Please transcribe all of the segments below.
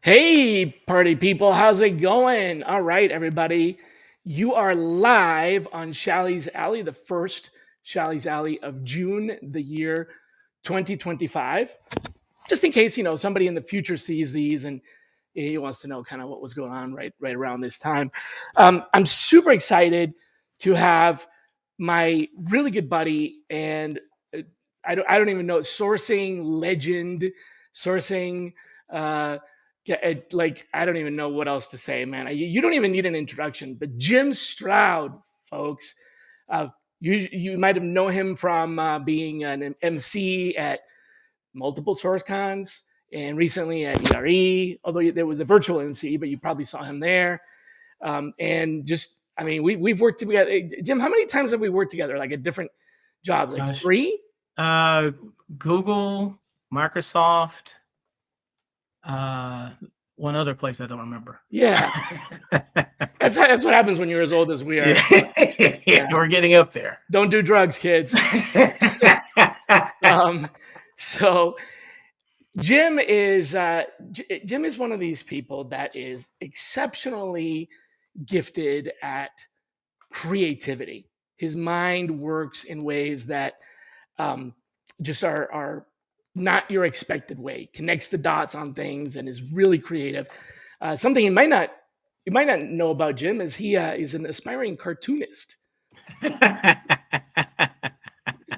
Hey, party people, how's it going? All right, everybody. You are live on Shally's Alley, the first Shally's Alley of June, the year 2025. Just in case, somebody in the future sees these and he wants to know kind of what was going on right around this time. I'm super excited to have my really good buddy and I don't even know sourcing legend, sourcing like I don't even know what else to say, man. You don't even need an introduction, but Jim Stroud, folks. Uh, you might have known him from being an MC at multiple source cons and recently at ERE, although there was the virtual MC, but you probably saw him there. And just, I mean, we've worked together. Jim, how many times have we worked together? Like at different jobs, like Gosh. three? Google, Microsoft, one other place I don't remember. Yeah. That's what happens when you're as old as we are. Yeah, we're getting up there. Don't do drugs, kids. So Jim is one of these people that is exceptionally gifted at creativity. His mind works in ways that just are not your expected way. Connects the dots on things and is really creative. Something you might not know about Jim is he is an aspiring cartoonist.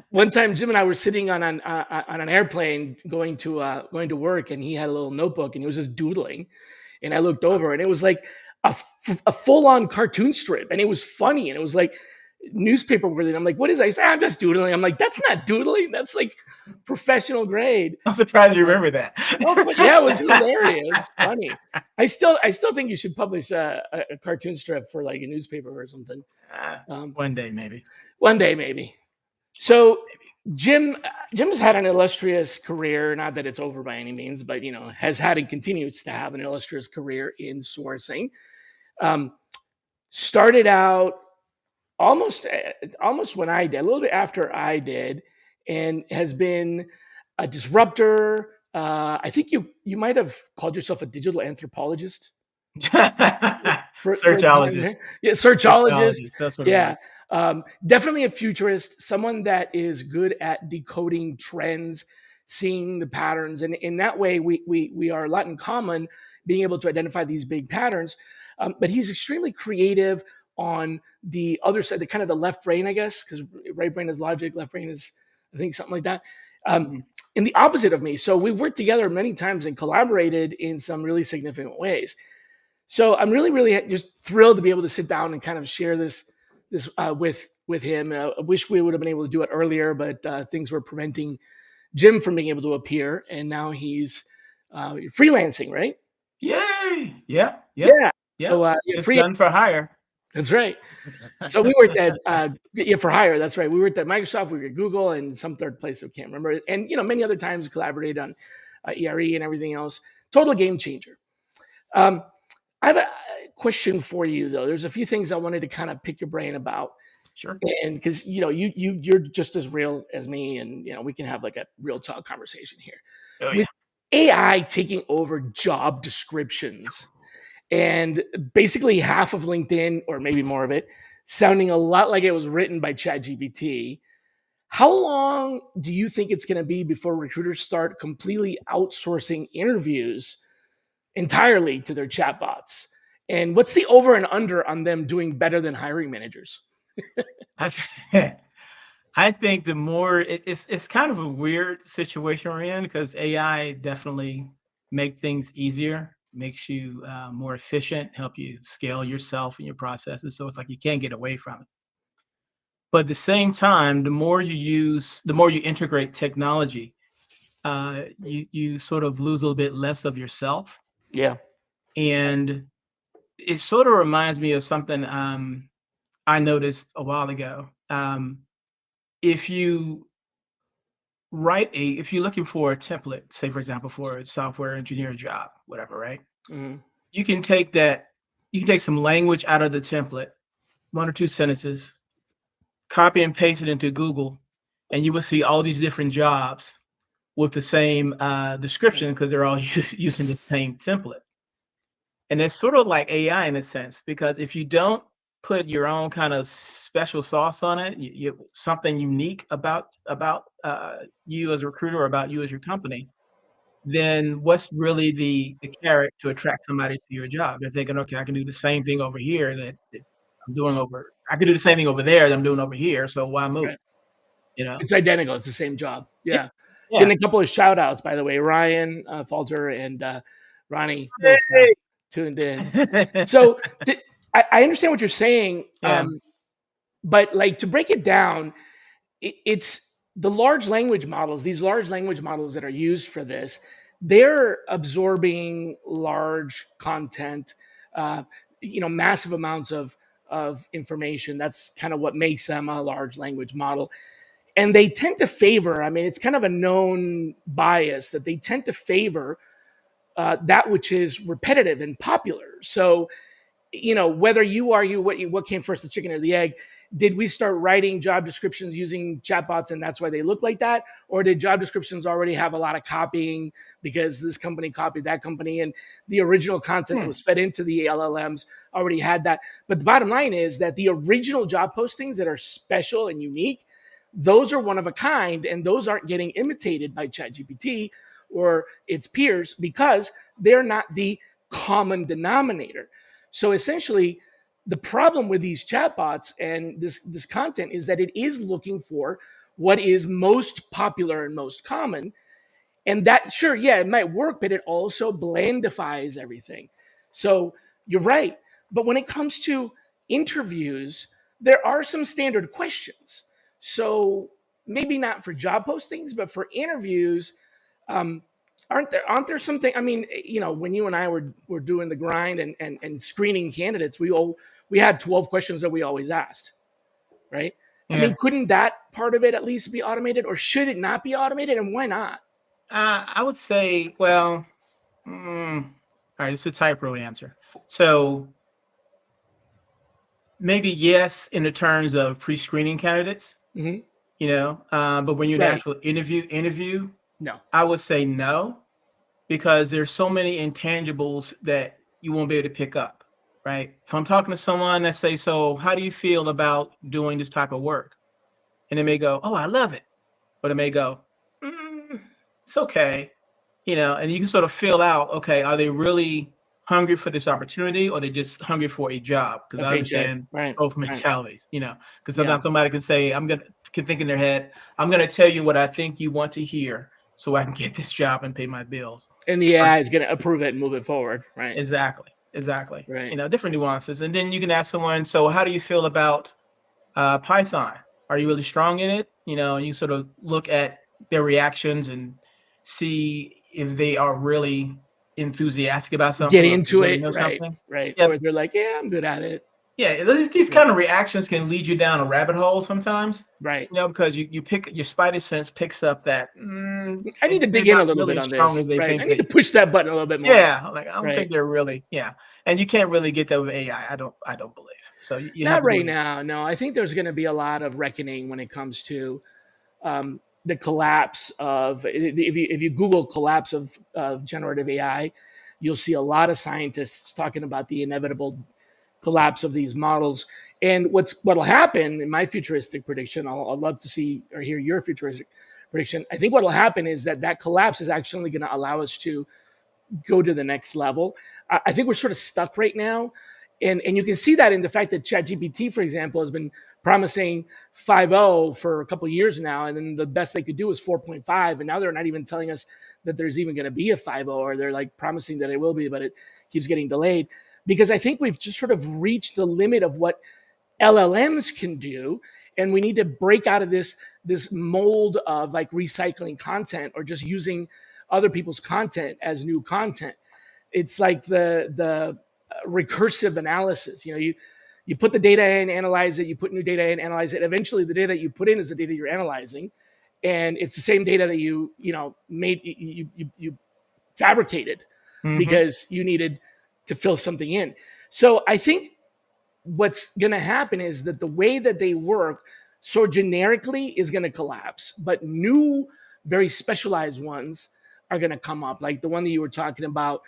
One time, Jim and I were sitting on an airplane going to work, and he had a little notebook and he was just doodling. And I looked over, and it was like a full on cartoon strip, and it was funny, and it was like newspaper worthy. And I'm like, "What is that?" He said, "I'm just doodling." I'm like, "That's not doodling. That's like professional grade." I'm surprised you remember that. Yeah, it was hilarious. It was funny. I still think you should publish a cartoon strip for like a newspaper or something. One day, maybe. One day, maybe. So Jim's had an illustrious career, not that it's over by any means, but has had and continues to have an illustrious career in sourcing. Started out almost when I did, a little bit after I did, and has been a disruptor. I think you might have called yourself a digital anthropologist. Searchologist. Yeah, searchologist. That's what Yeah. Definitely a futurist, someone that is good at decoding trends, seeing the patterns. And in that way, we are a lot in common, being able to identify these big patterns. But he's extremely creative on the other side, the kind of the left brain, I guess, because right brain is logic, left brain is, I think, something like that. In the opposite of me. So we've worked together many times and collaborated in some really significant ways. So I'm really, really just thrilled to be able to sit down and kind of share this with him. I wish we would have been able to do it earlier, but things were preventing Jim from being able to appear, and now he's freelancing, right? Yay! Yeah. So it's done for hire. That's right. So we worked at for hire. That's right. We worked at Microsoft, we were at Google, and some third place I can't remember. And many other times collaborated on ERE and everything else. Total game changer. I have a question for you, though. There's a few things I wanted to kind of pick your brain about. Sure. And because you're just as real as me, and we can have like a real talk conversation here. Oh, yeah. With AI taking over job descriptions and basically half of LinkedIn, or maybe more of it, sounding a lot like it was written by ChatGPT. How long do you think it's going to be before recruiters start completely outsourcing interviews entirely to their chatbots? And what's the over and under on them doing better than hiring managers? I think the more it's kind of a weird situation we're in, because AI definitely make things easier, makes you more efficient, help you scale yourself and your processes. So it's like you can't get away from it. But at the same time, the more you integrate technology, you sort of lose a little bit less of yourself. Yeah. And it sort of reminds me of something I noticed a while ago. If you're looking for a template, say for example, for a software engineer job, whatever, right? Mm-hmm. You can take some language out of the template, one or two sentences, copy and paste it into Google, and you will see all these different jobs with the same description, because they're all using the same template. And it's sort of like AI in a sense, because if you don't put your own kind of special sauce on it, something unique about you as a recruiter or about you as your company, then what's really the carrot to attract somebody to your job? They're thinking, okay, I can do the same thing over here that I'm doing over. I can do the same thing over there that I'm doing over here. So why move? Right. You know? It's identical. It's the same job. Yeah. Yeah. Yeah. Getting a couple of shout outs, by the way. Ryan Falter and Ronnie both Hey! tuned in. So I understand what you're saying. Yeah. But like to break it down, it's the large language models, these large language models that are used for this, they're absorbing large content, uh, massive amounts of information. That's kind of what makes them a large language model. And they tend to favor, I mean, it's kind of a known bias that they tend to favor that which is repetitive and popular. So whether you argue what came first, the chicken or the egg, did we start writing job descriptions using chatbots and that's why they look like that? Or did job descriptions already have a lot of copying because this company copied that company and the original content that Hmm. was fed into the LLMs already had that? But the bottom line is that the original job postings that are special and unique, those are one of a kind and those aren't getting imitated by ChatGPT or its peers because they're not the common denominator. So essentially, the problem with these chatbots and this content is that it is looking for what is most popular and most common. And that, sure, yeah, it might work, but it also blandifies everything. So you're right. But when it comes to interviews, there are some standard questions. So maybe not for job postings, but for interviews, um, aren't there something? I mean, when you and I were doing the grind and screening candidates, we had 12 questions that we always asked, right? I Yeah. mean, couldn't that part of it at least be automated, or should it not be automated, and why not? I would say, well, all right, it's a type-road answer. So maybe yes, in the terms of pre-screening candidates, Hmm. but when you're an Right? actual interview, No. I would say no, because there's so many intangibles that you won't be able to pick up, right? If I'm talking to someone that say, so how do you feel about doing this type of work? And they may go, oh, I love it. But it may go, mm, it's okay. And you can sort of feel out, okay, are they really hungry for this opportunity or they just hungry for a job? Because A I paycheck. understand Right. both Right. mentalities, because Yeah. sometimes somebody can say, can think in their head, I'm gonna tell you what I think you want to hear so I can get this job and pay my bills. And the AI is Versus- going to approve it and move it forward. Right. Exactly, exactly. Right. Different nuances. And then you can ask someone, so how do you feel about Python? Are you really strong in it? And you sort of look at their reactions and see if they are really enthusiastic about Get something or if they into really it. know Right. something. Right. Yeah, Or they're like, yeah, I'm good at it. yeah. These Yeah. kind of reactions can lead you down a rabbit hole sometimes. Right. Because you pick your spidey sense picks up that I need to they're dig in a not little really bit as on strong as this. they Right. I think need to they. push that button a little bit more. Yeah, like I don't Right. think they're really. Yeah, and you can't really get that with AI. I don't believe. So you have Not to go right to. now. No, I think there's going to be a lot of reckoning when it comes to the collapse of if you Google collapse of generative AI, you'll see a lot of scientists talking about the inevitable collapse of these models. And what'll happen in my futuristic prediction, I'll love to see or hear your futuristic prediction. I think what'll happen is that collapse is actually going to allow us to go to the next level. I think we're sort of stuck right now. And you can see that in the fact that ChatGPT, for example, has been promising 5.0 for a couple of years now, and then the best they could do is 4.5, and now they're not even telling us that there's even going to be a 5.0, or they're like promising that it will be, but it keeps getting delayed because I think we've just sort of reached the limit of what LLMs can do, and we need to break out of this mold of like recycling content or just using other people's content as new content. It's like the recursive analysis. You put the data in, analyze it. You put new data in, analyze it. Eventually, the data that you put in is the data you're analyzing, and it's the same data that you made you fabricated Mm-hmm. because you needed to fill something in. So I think what's going to happen is that the way that they work so generically is going to collapse, but new, very specialized ones are going to come up, like the one that you were talking about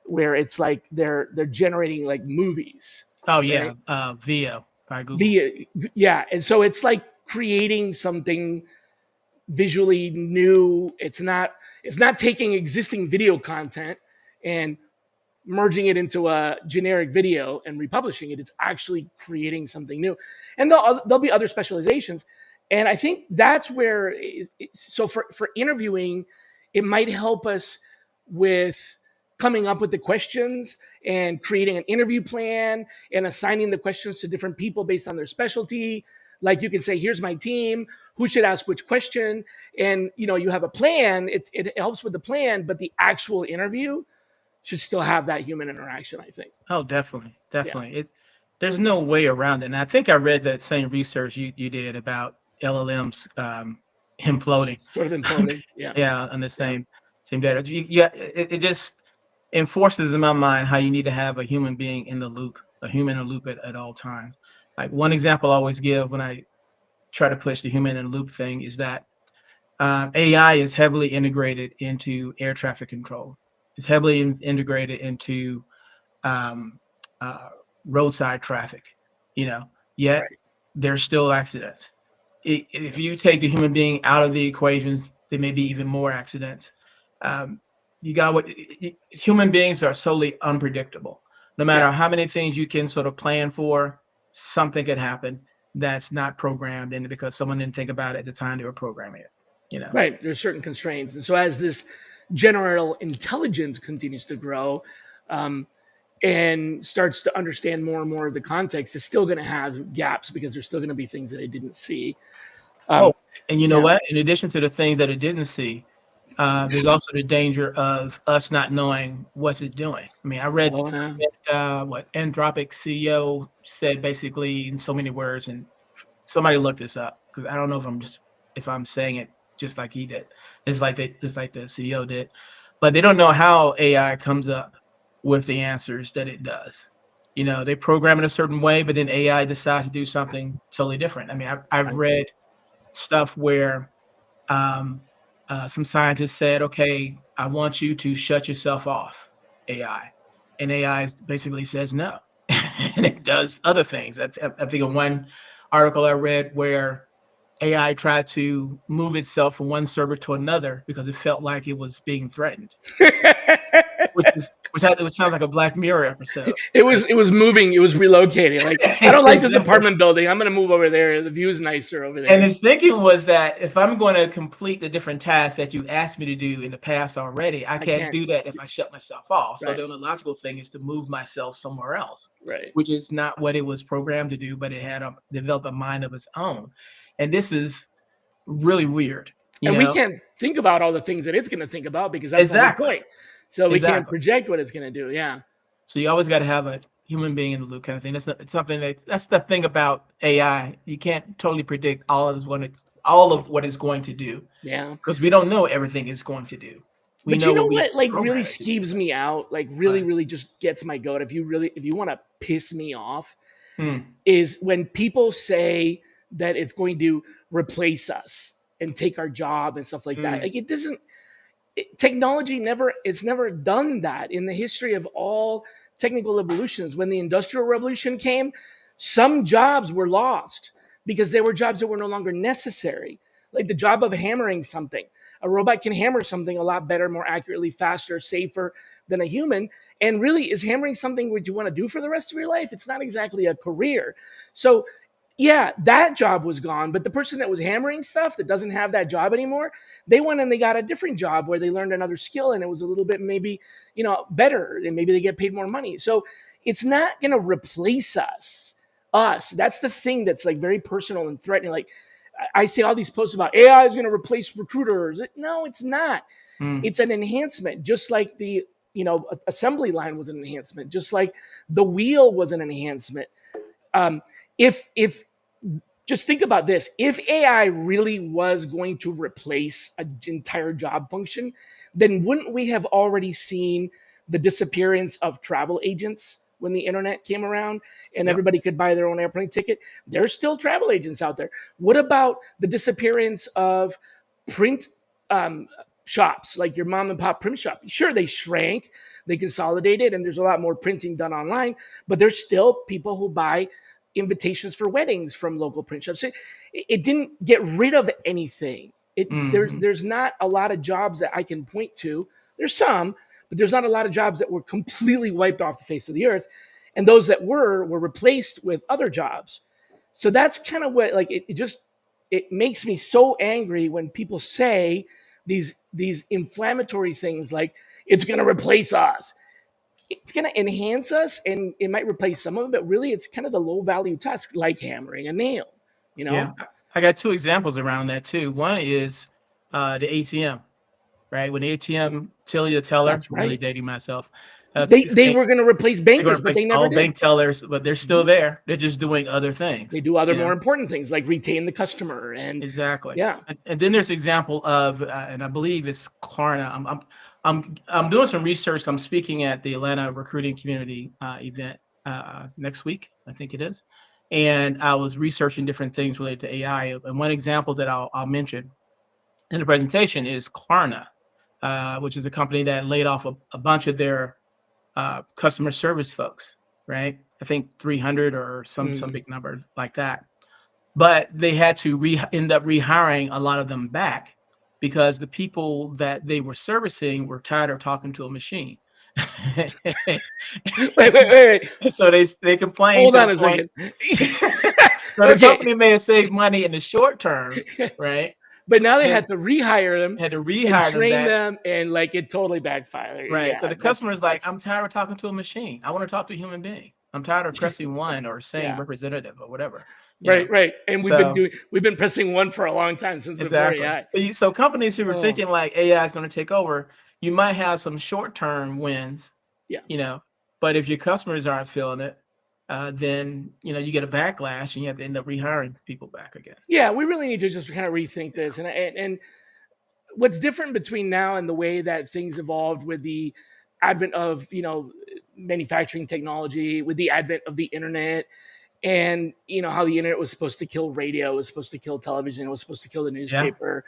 where it's like they're generating like movies, Oh right? yeah, Via by Google. Via Yeah, and so it's like creating something visually new. It's not taking existing video content and merging it into a generic video and republishing it. It's actually creating something new. And there'll be other specializations. And I think that's where, so for interviewing, it might help us with coming up with the questions and creating an interview plan and assigning the questions to different people based on their specialty. Like you can say, here's my team, who should ask which question. And you have a plan. It helps with the plan, but the actual interview should still have that human interaction, I think. Oh, definitely, Yeah. definitely. There's no way around it. And I think I read that same research you did about LLMs imploding. Sort of imploding. Yeah. Yeah, on the Yeah. same data. Yeah, it just enforces in my mind how you need to have a human being in the loop, a human in the loop at all times. Like one example I always give when I try to push the human in the loop thing is that AI is heavily integrated into air traffic control. It's heavily integrated into um, uh, roadside traffic. You know, yet Right. there's still accidents. If you take the human being out of the equations, there may be even more accidents. Um, you got what human beings are solely unpredictable. No Yeah. matter how many things you can sort of plan for, something could happen that's not programmed in because someone didn't think about it at the time they were programming it. You know. Right. There's certain constraints. And so as this general intelligence continues to grow, um, and starts to understand more and more of the context, it's still going to have gaps because there's still going to be things that it didn't see. Oh, Um, and you know yeah. what? In addition to the things that it didn't see, there's also the danger of us not knowing what's it doing. I mean, Oh, yeah. what Anthropic CEO said basically in so many words, and somebody look this up because I don't know if I'm saying it just like he did. It's like the CEO did, but they don't know how AI comes up with the answers that it does. You know, they program it a certain way, but then AI decides to do something totally different. I mean, I've Right. read stuff where um, some scientists said, "Okay, I want you to shut yourself off, AI," and AI basically says no, and it does other things. I think of one article I read where AI tried to move itself from one server to another because it felt like it was being threatened, which sounds like a Black Mirror episode. it was moving. It was relocating. Like, I don't like this Exactly. apartment building. I'm going to move over there. The view's nicer over And there. his thinking was that if I'm going to complete the different tasks that you asked me to do in the past already, I I can't can't. do that if I shut myself off. So Right. the only logical thing is to move myself somewhere else, Right. which is not what it was programmed to do, but it had developed a mind of its own. And this is really weird, you And we know? can't think about all the things that it's going to think about because that's the whole Exactly. point. So we can't Exactly. project what it's going to do. Yeah. So you always got to have a human being in the loop kind of thing. It's something that's the thing about AI. You can't totally predict all of what it's going to do Yeah. because we don't know everything it's going to do. We But you know know what we what, like, really program it to do, skeeves me out, like really, but really just gets my goat. If you want to piss me off, mm, is when people say that it's going to replace us and take our job and stuff like that. mm, Like, it doesn't. Technology never it's never done that in the history of all technical evolutions. When the industrial revolution came, some jobs were lost because they were jobs that were no longer necessary, like the job of hammering something. A robot can hammer something a lot better, more accurately, faster, safer than a human. And really, is hammering something what you want to do for the rest of your life? It's not exactly a career. So yeah, that job was gone, but the person that was hammering stuff that doesn't have that job anymore, they went and they got a different job where they learned another skill and it was a little bit maybe, better, and maybe they get paid more money. So it's not going to replace us. That's the thing that's like very personal and threatening. Like, I see all these posts about AI is going to replace recruiters. No, it's not. mm, It's an enhancement, just like the assembly line was an enhancement, just like the wheel was an enhancement. If just think about this, if AI really was going to replace an entire job function, then wouldn't we have already seen the disappearance of travel agents when the internet came around and yep, everybody could buy their own airplane ticket? There's still travel agents out there. What about the disappearance of print um, shops, like your mom and pop print shop. Sure, they shrank, they consolidated, and there's a lot more printing done online, but there's still people who buy invitations for weddings from local print shops. It didn't get rid of anything. Hmm. There's not a lot of jobs that I can point to. There's some, but there's not a lot of jobs that were completely wiped off the face of the earth. And those that were replaced with other jobs. So that's kind of what, like, it makes me so angry when people say these inflammatory things like it's going to replace us. It's going to enhance us, and it might replace some of it, but really it's kind of the low value tasks like hammering a nail, you Yeah, know? I got two examples around that too. One is the ATM, right? When the ATM tell you a teller, That's I'm really right. dating myself. They were going to replace They're going to bankers, but replace they never all did. bank tellers, but they're still Mhm. there. They're just doing other They things, do other you more know? important things like retain the customer and Exactly. yeah. And then there's example of, and I believe it's Klarna. I'm doing some research. I'm speaking at the Atlanta recruiting community event next week, I think it is. And I was researching different things related to AI. And one example that I'll mention in the presentation is Klarna, which is a company that laid off a bunch of their customer service folks, right? I think 300 or some Mm. big number like that. But they had to end up rehiring a lot of them back because the people that they were servicing were tired of talking to a machine. Wait. So they complained Hold to the on a point. second. So the Okay. company may have saved money in the short term, right? But now they But had to rehire them had to and rehire them train back. them, and like it totally backfired. Right, because Yeah, the customer's like, that's "I'm tired of talking to a machine. I wanna talk to a human being. I'm tired of pressing 1 or saying yeah. representative or whatever," you know? Right. And So we've been pressing one for a long time since before exactly. AI. So companies who are Oh, thinking like AI is gonna take over, you might have some short-term wins, yeah. you know, but if your customers aren't feeling it, then, you get a backlash and you have to end up rehiring people back again. Yeah, we really need to just kind of rethink this. And what's different between now and the way that things evolved with the advent of, manufacturing technology, with the advent of the internet, and how the internet was supposed to kill radio, was supposed to kill television, was supposed to kill the Yeah. newspaper,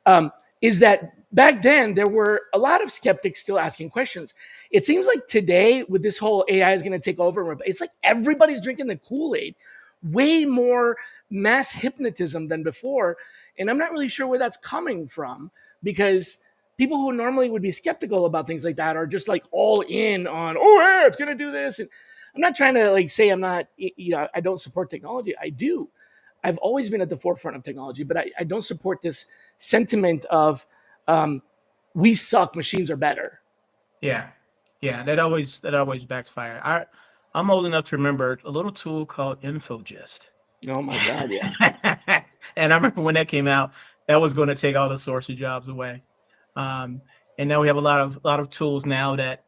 um, is that back then there were a lot of skeptics still asking questions. It seems like today, with this whole AI is going to take over, it's like everybody's drinking the Kool-Aid, way more mass hypnotism than before. And I'm not really sure where that's coming from, because people who normally would be skeptical about things like that are just like all in on, oh, yeah, it's going to do this. And I'm not trying to like say I'm not, I don't support technology. I do. I've always been at the forefront of technology, but I don't support this sentiment of um, we suck, machines are better. Yeah. Yeah, that always backfire. I'm old enough to remember a little tool called InfoGist. Oh my God, yeah. And I remember when that came out, that was gonna take all the sourcer jobs away. Um, and now we have a lot of tools now that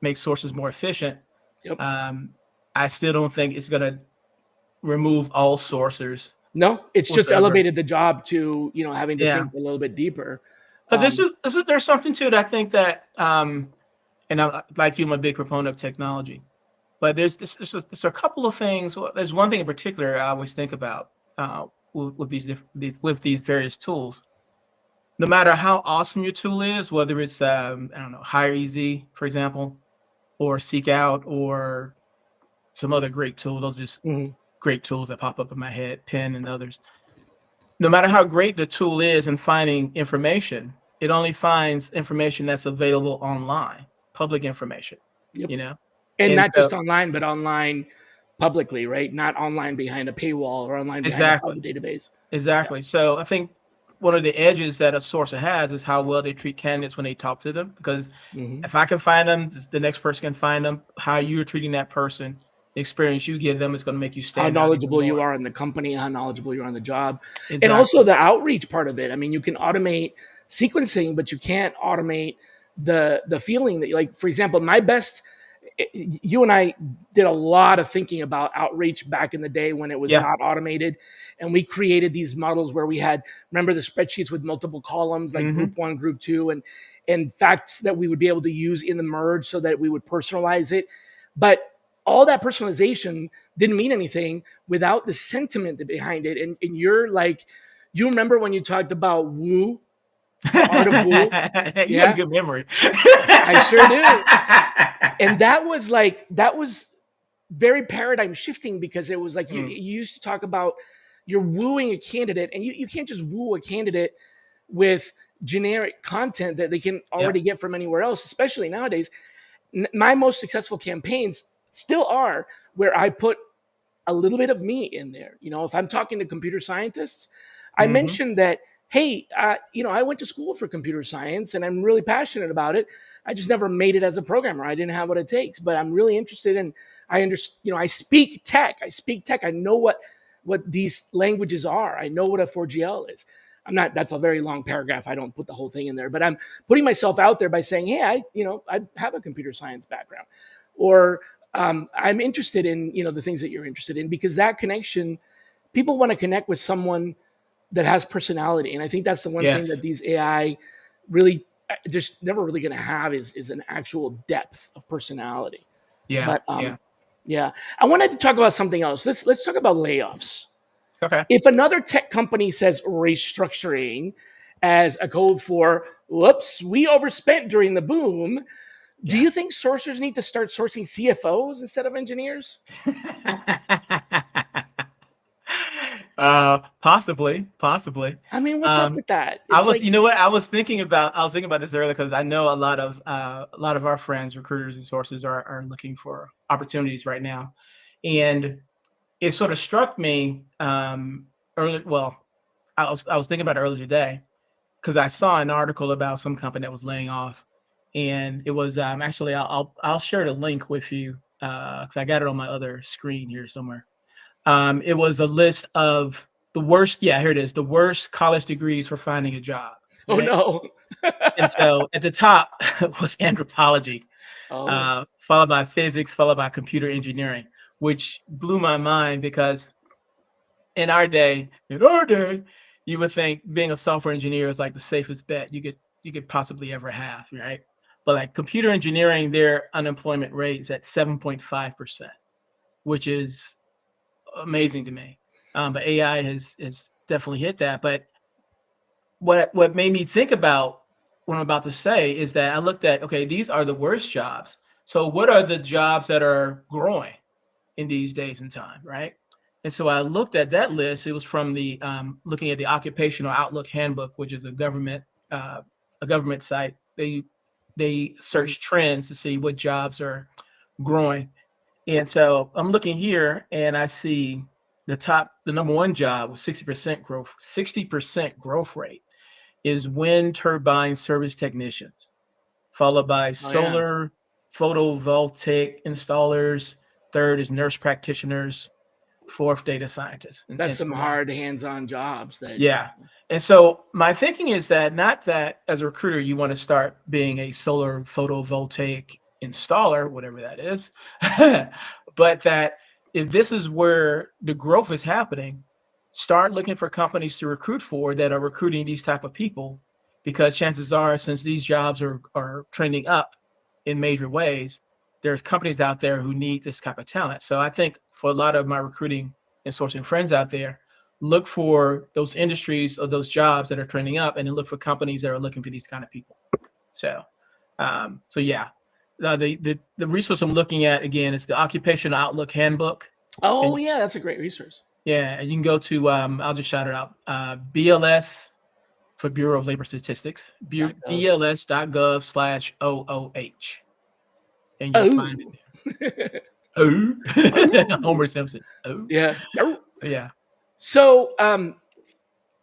make sources more efficient. Yep. Um, I still don't think it's gonna remove all sourcers No, it's just whatsoever. elevated the job to having to Yeah, think a little bit deeper. but this Um, is this is there's something to it. I think that, and I like you, I'm a big proponent of technology. But there's a couple of things. Well, there's one thing in particular I always think about with with these various tools. No matter how awesome your tool is, whether it's I don't know, Hire Easy, for example, or Seek Out, or some other great tool. Those are just mhm. great tools that pop up in my head, Pen and others. No matter how great the tool is in finding information, it only finds information that's available online, public information. Yep. You know, And and not so just online, but online publicly, right? Not online behind a paywall or online behind a exactly. private database. Yeah. Exactly. So I think one of the edges that a sourcer has is how well they treat candidates when they talk to them. Because Mhm. if I can find them, the next person can find them. How you're treating that person, the experience you give them is going to make you How stand out even knowledgeable you more. are in the company, how knowledgeable you are on the job, and also Exactly. the outreach part of it. I mean, you can automate sequencing, but you can't automate the feeling that, like, for example, my best. You and I did a lot of thinking about outreach back in the day when it was Yeah. not automated, and we created these models where we had, remember, the spreadsheets with multiple columns like group Hmm. one, group two, and facts that we would be able to use in the merge so that we would personalize it. But all that personalization didn't mean anything without the sentiment behind it. And you're like, you remember when you talked about woo? The Art of Woo. You got a Yeah, good memory. I sure do. And that was very paradigm shifting because it was like Mm, you used to talk about you're wooing a candidate, and you can't just woo a candidate with generic content that they can already yep. get from anywhere else, especially nowadays. My most successful campaigns still are where I put a little bit of me in there. If I'm talking to computer scientists, I Hmm. mentioned that, hey, I went to school for computer science and I'm really passionate about it. I just never made it as a programmer. I didn't have what it takes, but I'm really interested in. I understand. I speak tech. I speak tech. I know what these languages are. I know what a 4GL is. I'm not. That's a very long paragraph. I don't put the whole thing in there, but I'm putting myself out there by saying, hey, I have a computer science background, or I'm interested in the things that you're interested in, because that connection, people want to connect with someone that has personality, and I think that's the one thing that Yes. these AI really just never really going to have is an actual depth of personality. Yeah. But Yeah. yeah, I wanted to talk about something else. Let's talk about layoffs. Okay. If another tech company says restructuring as a code for whoops, we overspent during the boom, do Yeah. you think sourcers need to start sourcing CFOs instead of engineers? Possibly, possibly. I mean, what's up Um, with that? I It's was, like, you know what? I was thinking about this earlier because I know a lot of our friends, recruiters and sources are looking for opportunities right now. And it sort of struck me early. Well, I was thinking about it earlier today because I saw an article about some company that was laying off, and it was actually I'll share the link with you because I got it on my other screen here somewhere. It was a list of the worst. Yeah, here it is. The worst college degrees for finding a job. oh Right. no. And so at the top was anthropology, Oh, followed by physics, followed by computer engineering, which blew my mind because in our day, you would think being a software engineer is like the safest bet you could possibly ever have, right? But like computer engineering, their unemployment rate is at 7.5%, which is amazing to me. But AI has definitely hit that. But what made me think about what I'm about to say is that I looked at, okay, these are the worst jobs. So what are the jobs that are growing in these days and time, right? And so I looked at that list. It was from the looking at the Occupational Outlook Handbook, which is uh, a government site. They mhm. search trends to see what jobs are growing. And so I'm looking here and I see the number one job with 60% growth, 60% growth rate is wind turbine service technicians, followed by Oh yeah, solar photovoltaic installers. Third is nurse practitioners. Fourth, data scientists, that's and some so on. hard hands-on jobs that. Yeah. And so my thinking is that not that as a recruiter you want to start being a solar photovoltaic installer, whatever that is, but that if this is where the growth is happening, start looking for companies to recruit for that are recruiting these type of people, because chances are, since these jobs are trending up in major ways, there's companies out there who need this type of talent. So I think for a lot of my recruiting and sourcing friends out there, look for those industries or those jobs that are trending up, and then look for companies that are looking for these kind of people. So, so yeah, the resource I'm looking at again is the Occupational Outlook Handbook, Oh and yeah, that's a great resource. yeah, and you can go to I'll just shout it out, BLS for Bureau of Labor Statistics, .gov. bls.gov/OOH, and you'll find it Oh. there. Oh, Oh. Homer Simpson. Oh, Yeah. Oh. yeah. So,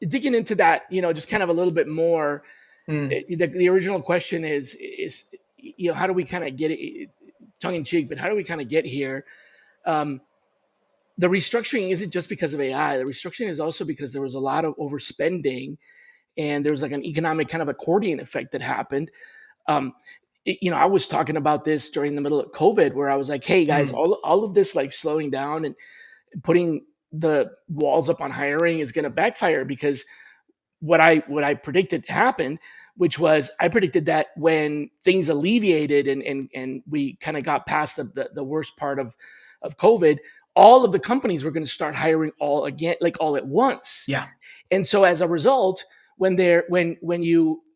digging into that, just kind of a little bit more. Mm, The original question is how do we kind of get it, tongue in cheek, but how do we kind of get here? Um, the restructuring isn't just because of AI. The restructuring is also because there was a lot of overspending, and there was like an economic kind of accordion effect that happened. Um, I was talking about this during the middle of COVID, where I was like, "Hey guys, mm, all of this like slowing down and putting the walls up on hiring is going to backfire," because what I predicted happened, which was I predicted that when things alleviated and we kind of got past the worst part of COVID, all of the companies were going to start hiring all again, like all at once. yeah. And so as a result,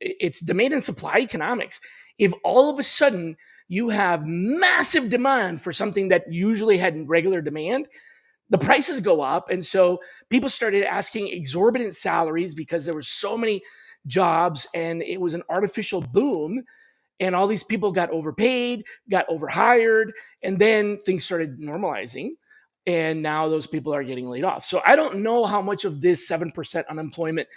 it's demand and supply economics. If all of a sudden you have massive demand for something that usually had regular demand, the prices go up. And so people started asking exorbitant salaries because there were so many jobs and it was an artificial boom. And all these people got overpaid, got overhired, and then things started normalizing. And now those people are getting laid off. So I don't know how much of this 7% unemployment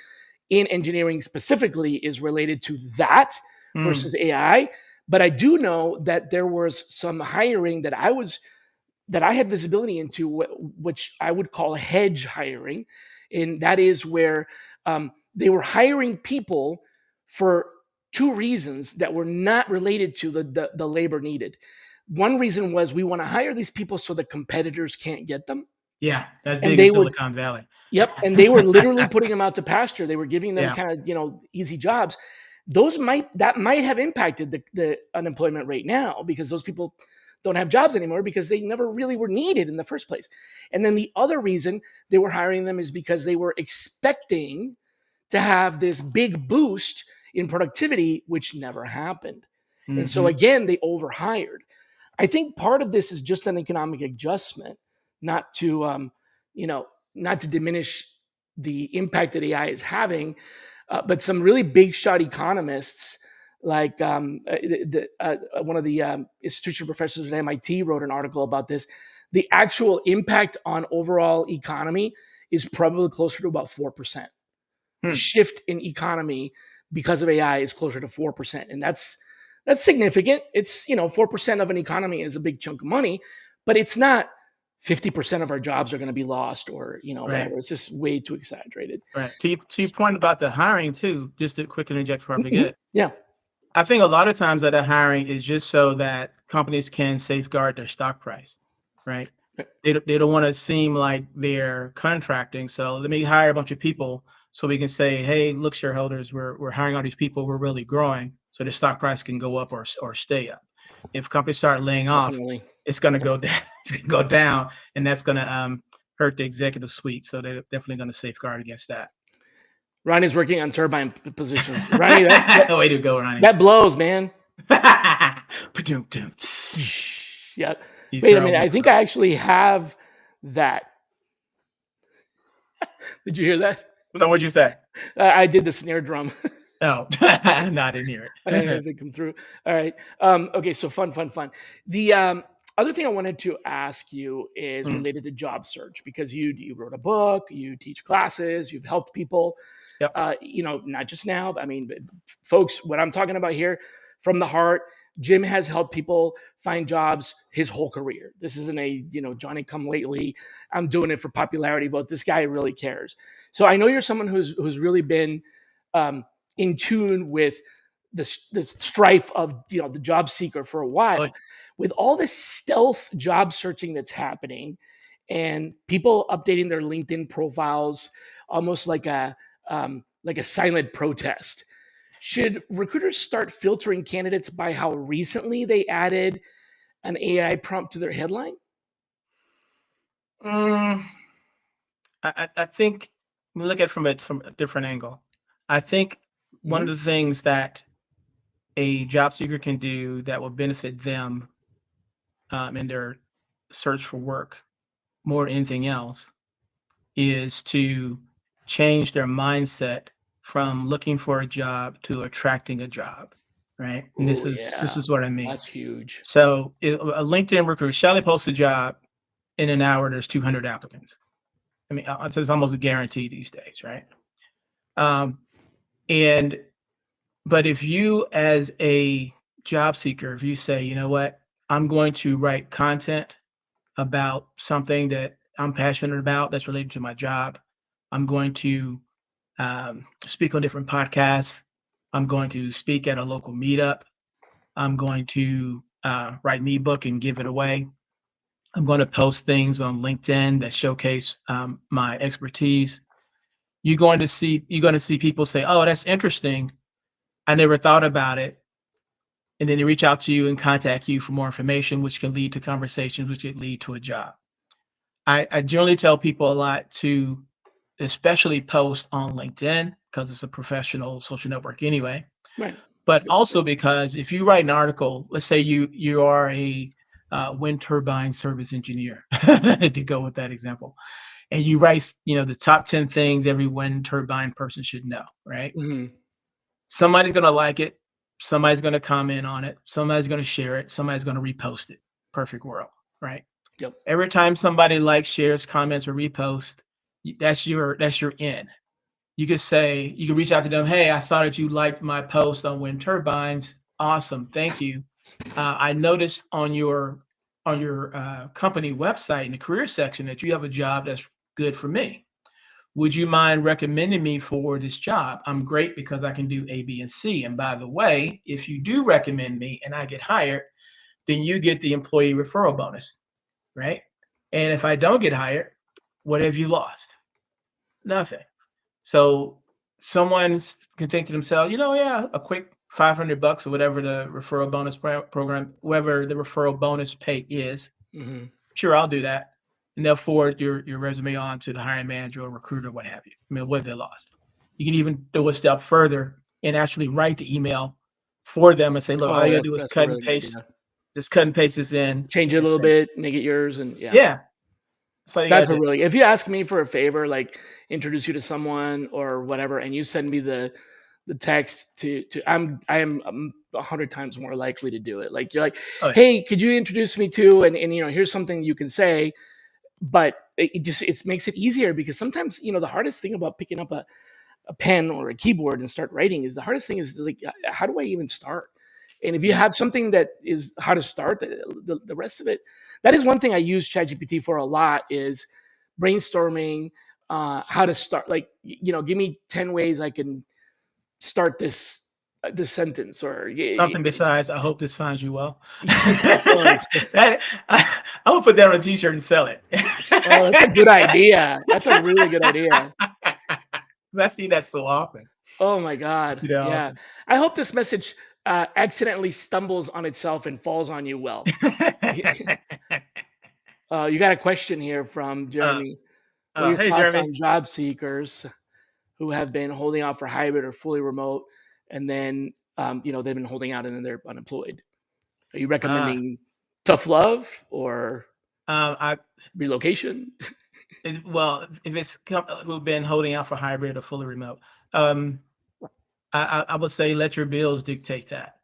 in engineering specifically is related to that Mm. versus AI. But I do know that there was some hiring that I had visibility into, which I would call hedge hiring, and that is where they were hiring people for two reasons that were not related to the labor needed. One reason was we want to hire these people so the competitors can't get them, Yeah, that's and big in they would. Silicon Valley. Yep, and they were literally putting them out to pasture. They were giving them Yeah. kind of easy jobs. That might have impacted the unemployment rate now because those people don't have jobs anymore because they never really were needed in the first place. And then the other reason they were hiring them is because they were expecting to have this big boost in productivity, which never happened. And so Hmm. again, they overhired. I think part of this is just an economic adjustment, not to you know, not to diminish the impact that AI is having, but some really big shot economists, like one of the institutional professors at MIT wrote an article about this. The actual impact on overall economy is probably closer to about 4%. The Hmm. shift in economy because of AI is closer to 4%, and that's significant. It's 4% of an economy is a big chunk of money, but it's not 50% of our jobs are going to be lost or Right. whatever. It's just way too exaggerated. Right. To your point about the hiring too, just to quick interject before I Mhm. forget. Yeah. I think a lot of times that the hiring is just so that companies can safeguard their stock price, right? They don't want to seem like they're contracting. So let me hire a bunch of people so we can say, hey, look, shareholders, we're hiring all these people, we're really growing, so the stock price can go up or stay up. If companies start laying off, Definitely. it's going to go down, it's gonna go down, and that's going to hurt the executive suite. So they're definitely going to safeguard against that. Ronnie's working on turbine positions. Ronnie, that Way to go, Ronnie. that blows, man. Ba-dum-dum. Yep. He's Wait a throwing minute. me I think pro. I actually have that. Did you hear that? No, what'd you say? I did the snare drum. Oh, no, I didn't hear I didn't it. have to come through. All right. Okay. So fun, fun, fun. The other thing I wanted to ask you is Mm, related to job search because you wrote a book, you teach classes, you've helped people. yep. Not just now. But I mean, folks, what I'm talking about here, from the heart. Jim has helped people find jobs his whole career. This isn't a Johnny come lately. I'm doing it for popularity, but this guy really cares. So I know you're someone who's really been um, in tune with the strife of the job seeker for a Oh, while. With all this stealth job searching that's happening, and people updating their LinkedIn profiles almost like a silent protest. Should recruiters start filtering candidates by how recently they added an AI prompt to their headline? mm, I think we look at it from a different angle. I think one of Mhm. the things that a job seeker can do that will benefit them in their search for work more than anything else is to change their mindset from looking for a job to attracting a job, right? And this Oh is this yeah, is what I mean. that's huge. So a LinkedIn recruiter, Shally posts a job in an hour. There's 200 applicants. I mean, it's almost a guarantee these days, right? Um, and but if you, as a job seeker, if you say, you know what, I'm going to write content about something that I'm passionate about that's related to my job. I'm going to speak on different podcasts. I'm going to speak at a local meetup. I'm going to write an ebook and give it away. I'm going to post things on LinkedIn that showcase my expertise. You're going to see people say, "Oh, that's interesting. I never thought about it." And then they reach out to you and contact you for more information, which can lead to conversations, which can lead to a job. I generally tell people a lot to especially post on LinkedIn because it's a professional social network anyway. Right. That's a But good also point. because if you write an article, let's say you are a wind turbine service engineer, to go with that example, and you write, the top 10 things every wind turbine person should know, right? Mhm. Somebody's going to like it, somebody's going to comment on it, somebody's going to share it, somebody's going to repost it. Perfect world, right? Yep. Every time somebody likes, shares, comments, or repost, that's your in. You could reach out to them. Hey, I saw that you liked my post on wind turbines. Awesome, thank you. I noticed on your company website in the career section that you have a job that's good for me. Would you mind recommending me for this job? I'm great because I can do A, B, and C. And by the way, if you do recommend me and I get hired, then you get the employee referral bonus, right? And if I don't get hired, what have you lost? Nothing. So someone can think to themselves, yeah, a quick $500 or whatever the referral bonus program, whatever the referral bonus pay is. Mhm. Sure, I'll do that. And they'll forward your resume on to the hiring manager or recruiter, what have you. I mean, what they lost. You can even go a step further and actually write the email for them and say, look, all Oh, you gotta that's do is that's a cut and really good paste, idea. just cut and paste this in Change it a and little send it. bit, make it yours, and yeah. Yeah, that's all you gotta That's a do. really if you ask me for a favor, like introduce you to someone or whatever, and you send me the text to I am 100 times more likely to do it. Like you're like, Oh yeah. hey, could you introduce me to and here's something you can say, but it makes it easier because sometimes the hardest thing about picking up a pen or a keyboard and start writing is the hardest thing is like how do I even start? And if you Yeah. have something that is how to start the rest of it, that is one thing I use ChatGPT for a lot is brainstorming how to start. Like give me 10 ways I can start this sentence or Something besides, I hope this finds you well. oh, That I'm gonna put that on a t-shirt and sell it. oh, that's a good idea. That's a really good idea. I see that so often. Oh my I god. see that Yeah. often. I hope this message accidentally stumbles on itself and falls on you well. You got a question here from Uh, Jeremy. What are your hey, thoughts Jeremy. on job seekers who have been holding out for hybrid or fully remote, and then they've been holding out and then they're unemployed? Are you Uh, recommending tough love or I relocation? well, if it's who've been holding out for hybrid or fully remote, um, I would say let your bills dictate that.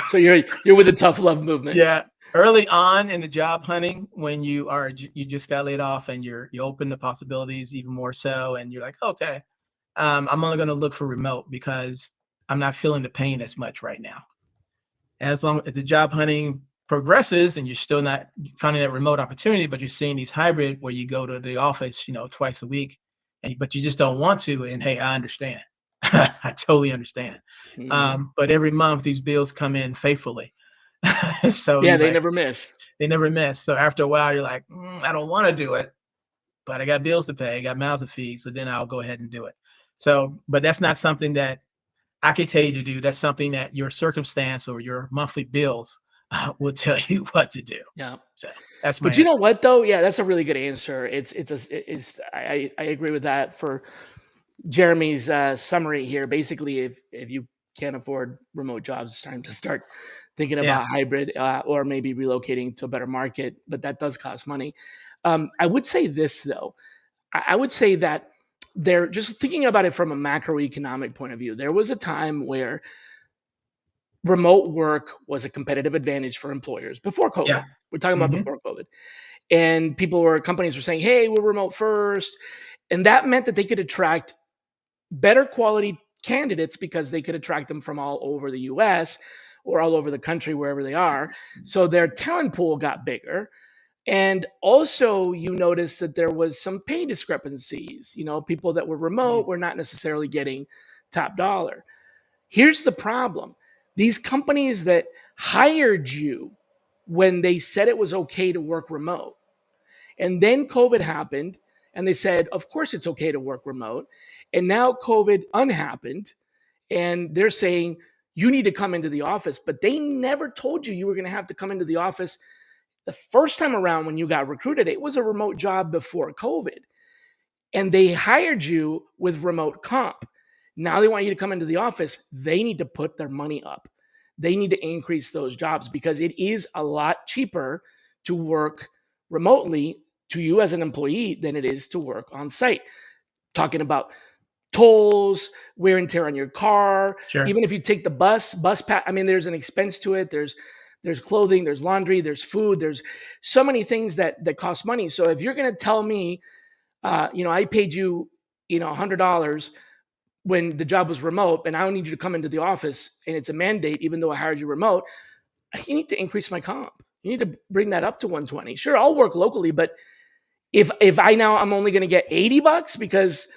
So you're with the tough love movement. Yeah, early on in the job hunting, when you just got laid off and you open the possibilities even more so, and you're like, okay, I'm only going to look for remote because I'm not feeling the pain as much right now. As long as the job hunting progresses and you're still not finding that remote opportunity, but you're seeing these hybrid where you go to the office, twice a week, but you just don't want to. And hey, I understand. I totally understand. Mhm. But every month these bills come in faithfully. So Yeah, you're they like, never miss. they never miss. So after a while, you're like, I don't want to do it, but I got bills to pay, I got mouths to feed. So then I'll go ahead and do it. So, but that's not something that I can tell you to do. That's something that your circumstance or your monthly bills will tell you what to do. Yeah. So that's my But you know answer. what though? Yeah, that's a really good answer. I agree with that for Jeremy's summary here. Basically, if you can't afford remote jobs, it's time to start thinking Yeah. about hybrid or maybe relocating to a better market. But that does cost money. I would say this though. I would say that they're just thinking about it from a macroeconomic point of view. There was a time where remote work was a competitive advantage for employers before COVID. Yeah. We're talking about Hmm. before COVID, and companies were saying, "Hey, we're remote first," and that meant that they could attract better quality candidates because they could attract them from all over the US or all over the country, wherever they are. So their talent pool got bigger. And also, you notice that there was some pay discrepancies. People that were remote were not necessarily getting top dollar. Here's the problem these companies that hired you when they said it was okay to work remote, and then COVID happened, and they said, of course it's okay to work remote. And now COVID unhappened, and they're saying, you need to come into the office. But they never told you were going to have to come into the office the first time around when you got recruited. It was a remote job before COVID. and they hired you with remote comp. Now they want you to come into the office. They need to put their money up. They need to increase those jobs because it is a lot cheaper to work remotely to you as an employee than it is to work on site. Talking about tolls, wear and tear on your car. Sure. Even if you take the bus pass, I mean, there's an expense to it. There's clothing, there's laundry, there's food, there's so many things that cost money. So if you're going to tell me, I paid you, $100 when the job was remote, and I don't need you to come into the office, and it's a mandate, even though I hired you remote, you need to increase my comp. You need to bring that up to 120. Sure, I'll work locally, but if I now I'm only going to get $80 because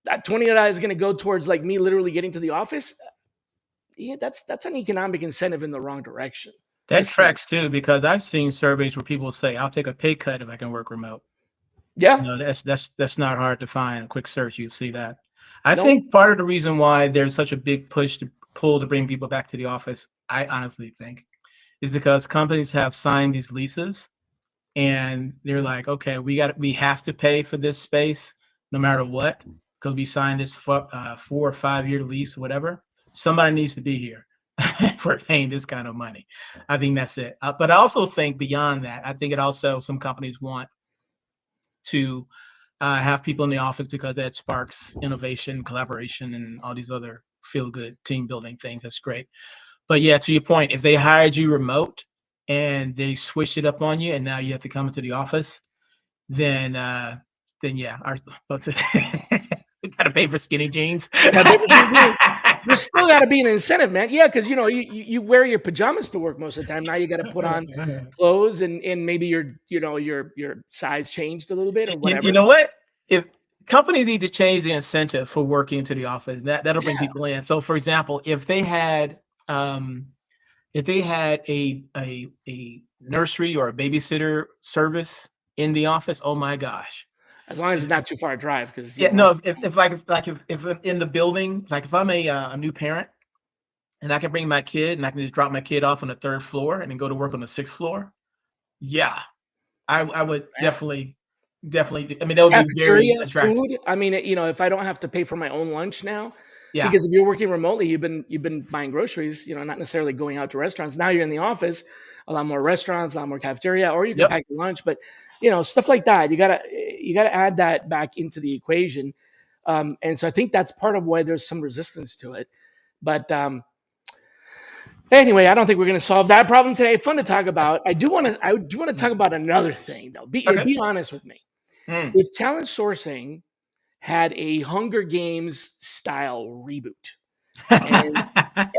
that $20 is going to go towards like me literally getting to the office, yeah, that's an economic incentive in the wrong direction. That Just saying. tracks too, because I've seen surveys where people say, "I'll take a pay cut if I can work remote." Yeah. That's not hard to find. A quick search, you see that. I Nope. think part of the reason why there's such a big push to pull to bring people back to the office, I honestly think, is because companies have signed these leases and they're Yeah. like, okay, we have to pay for this space no matter what because we signed this 4 or 5 year lease or whatever. Somebody needs to be here for paying this kind of money. I think that's it. But I also think beyond that, I think it also some companies want to have people in the office because that sparks innovation, collaboration, and all these other feel good team building things. That's great. But yeah, to your point, if they hired you remote and they switched it up on you, and now you have to come into the office, then yeah, our we gotta pay for skinny jeans. Got to pay for skinny jeans. There's still got to be an incentive, man. Yeah, because you wear your pajamas to work most of the time. Now you got to put on clothes and maybe your size changed a little bit or You whatever. know what? If companies need to change the incentive for working into the office, that'll bring Yeah, people in. So, for example, um, if they had a nursery or a babysitter service in the office, oh my gosh. as long as it's not too far a drive, because Yeah, no, most if I'm in the building, like if I'm a new parent and I can bring my kid and I can just drop my kid off on the third floor and then go to work on the sixth floor, yeah, I would man. definitely. I mean, that would be very Cafeteria, attractive. food. I mean, if I don't have to pay for my own lunch now, Yeah. because if you're working remotely, you've been buying groceries, not necessarily going out to restaurants. Now you're in the office, a lot more restaurants, a lot more cafeteria, or you can Yep. pack your lunch. But stuff like that, you gotta add that back into the equation. And so I think that's part of why there's some resistance to it. But anyway, I don't think we're going to solve that problem today. Fun to talk about. I do want to talk about another thing though. Okay. Be honest with me. Mm. If talent sourcing had a Hunger Games style reboot, and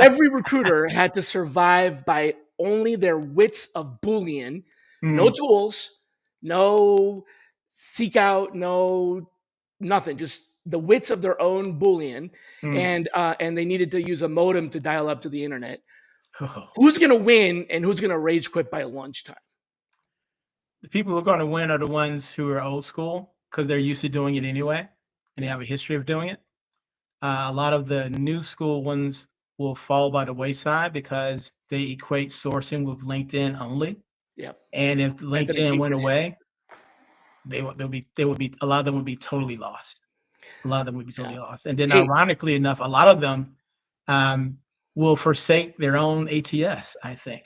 every recruiter had to survive by only their wits of Boolean, no Mm, tools, no seek out, no nothing, just the wits of their own Boolean, mm. and they needed to use a modem to dial up to the internet. Oh. Who's gonna win and who's gonna rage quit by lunchtime? The people who are going to win are the ones who are old school because they're used to doing it anyway, and they Yeah, have a history of doing it. A lot of the new school ones will fall by the wayside because they equate sourcing with LinkedIn only. yeah. And if Anthony LinkedIn went Pinkerton. away, they would be a lot of them would be totally lost. A lot of them would be Yeah. totally lost. And then Hey, ironically enough, a lot of them um, will forsake their own ATS, I think.